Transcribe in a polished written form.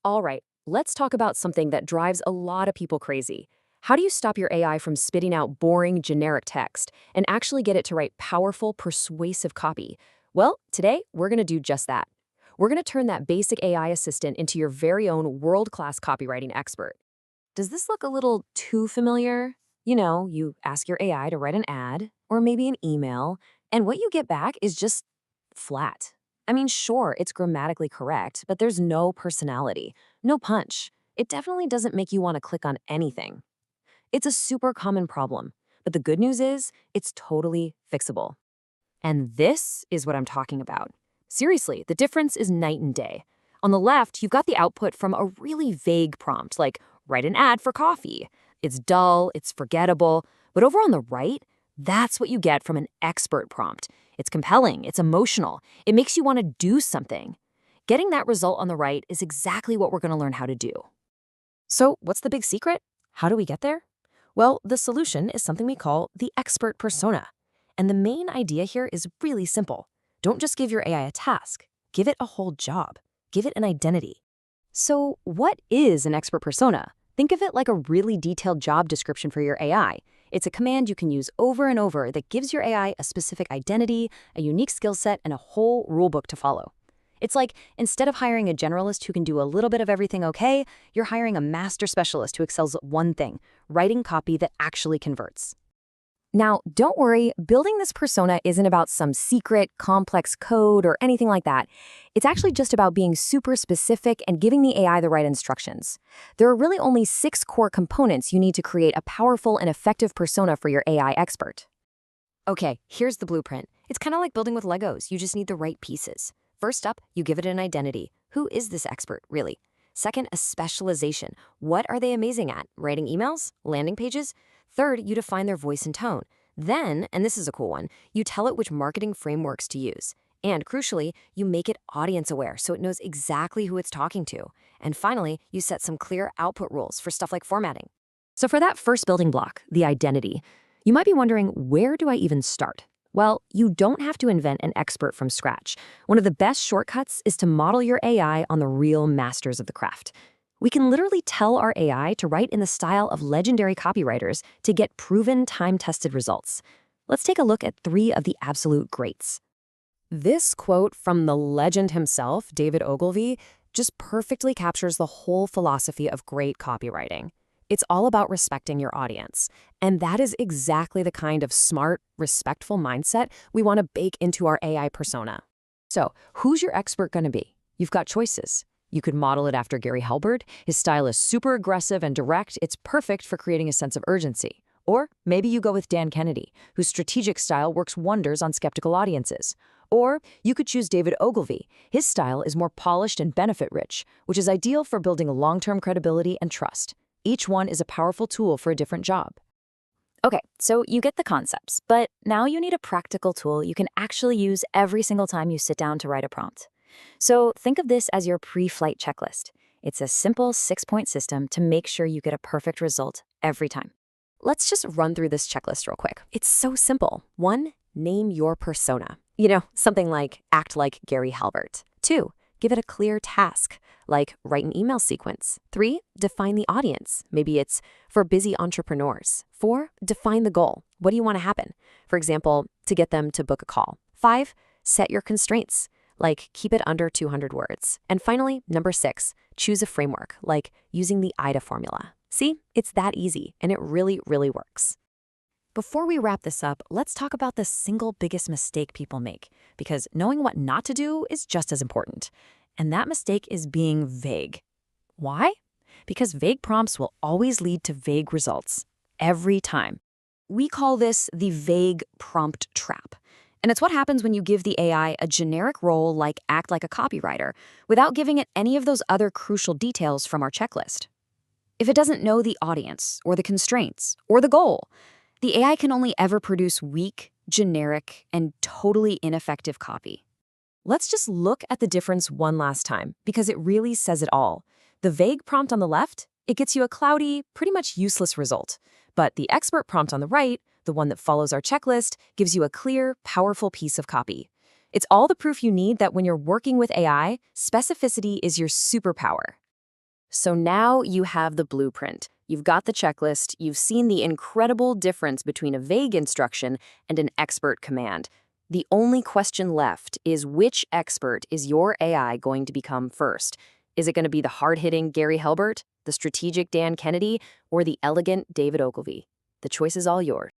All right, let's talk about something that drives a lot of people crazy. How do you stop your AI from spitting out boring, generic text and actually get it to write powerful, persuasive copy? Well, today we're going to do just that. We're going to turn that basic AI assistant into your very own world-class copywriting expert. Does this look a little too familiar? You ask your AI to write an ad or maybe an email, and what you get back is just flat. I mean, sure, it's grammatically correct, but there's no personality, no punch. It definitely doesn't make you want to click on anything. It's a super common problem, but the good news is it's totally fixable. And this is what I'm talking about. Seriously, the difference is night and day. On the left, you've got the output from a really vague prompt, like write an ad for coffee. It's dull, it's forgettable. But over on the right, that's what you get from an expert prompt. It's compelling, it's emotional, it makes you want to do something. Getting that result on the right is exactly what we're going to learn how to do. So, what's the big secret? How do we get there? Well, the solution is something we call the expert persona. And the main idea here is really simple. Don't just give your AI a task, give it a whole job. Give it an identity. So, what is an expert persona? Think of it like a really detailed job description for your AI. It's a command you can use over and over that gives your AI a specific identity, a unique skill set, and a whole rulebook to follow. It's like instead of hiring a generalist who can do a little bit of everything okay, you're hiring a master specialist who excels at one thing, writing copy that actually converts. Now, don't worry, building this persona isn't about some secret, complex code or anything like that. It's actually just about being super specific and giving the AI the right instructions. There are really only 6 core components you need to create a powerful and effective persona for your AI expert. Okay, here's the blueprint. It's kind of like building with Legos. You just need the right pieces. First up, you give it an identity. Who is this expert, really? Second, a specialization. What are they amazing at? Writing emails? Landing pages? Third, you define their voice and tone. Then, and this is a cool one, you tell it which marketing frameworks to use. And crucially, you make it audience aware so it knows exactly who it's talking to. And finally, you set some clear output rules for stuff like formatting. So for that first building block, the identity, you might be wondering, where do I even start? Well, you don't have to invent an expert from scratch. One of the best shortcuts is to model your AI on the real masters of the craft. We can literally tell our AI to write in the style of legendary copywriters to get proven, time-tested results. Let's take a look at 3 of the absolute greats. This quote from the legend himself, David Ogilvy, just perfectly captures the whole philosophy of great copywriting. It's all about respecting your audience. And that is exactly the kind of smart, respectful mindset we want to bake into our AI persona. So, who's your expert going to be? You've got choices. You could model it after Gary Halbert. His style is super aggressive and direct. It's perfect for creating a sense of urgency. Or maybe you go with Dan Kennedy, whose strategic style works wonders on skeptical audiences. Or you could choose David Ogilvy. His style is more polished and benefit-rich, which is ideal for building long-term credibility and trust. Each one is a powerful tool for a different job. Okay, so you get the concepts, but now you need a practical tool you can actually use every single time you sit down to write a prompt. So think of this as your pre-flight checklist. It's a simple 6-point system to make sure you get a perfect result every time. Let's just run through this checklist real quick. It's so simple. 1, name your persona. Something like act like Gary Halbert. 2, give it a clear task, like write an email sequence. 3, define the audience. Maybe it's for busy entrepreneurs. 4, define the goal. What do you want to happen? For example, to get them to book a call. 5, set your constraints, like keep it under 200 words. And finally, number 6, choose a framework, like using the AIDA formula. See, it's that easy, and it really, really works. Before we wrap this up, let's talk about the single biggest mistake people make, because knowing what not to do is just as important. And that mistake is being vague. Why? Because vague prompts will always lead to vague results, every time. We call this the vague prompt trap. And it's what happens when you give the AI a generic role like act like a copywriter without giving it any of those other crucial details from our checklist. If it doesn't know the audience or the constraints or the goal, the AI can only ever produce weak, generic, and totally ineffective copy. Let's just look at the difference one last time because it really says it all. The vague prompt on the left, it gets you a cloudy, pretty much useless result. But the expert prompt on the right, the one that follows our checklist, gives you a clear, powerful piece of copy. It's all the proof you need that when you're working with AI, specificity is your superpower. So now you have the blueprint. You've got the checklist, you've seen the incredible difference between a vague instruction and an expert command. The only question left is which expert is your AI going to become first? Is it going to be the hard-hitting Gary Halbert, the strategic Dan Kennedy, or the elegant David Ogilvy? The choice is all yours.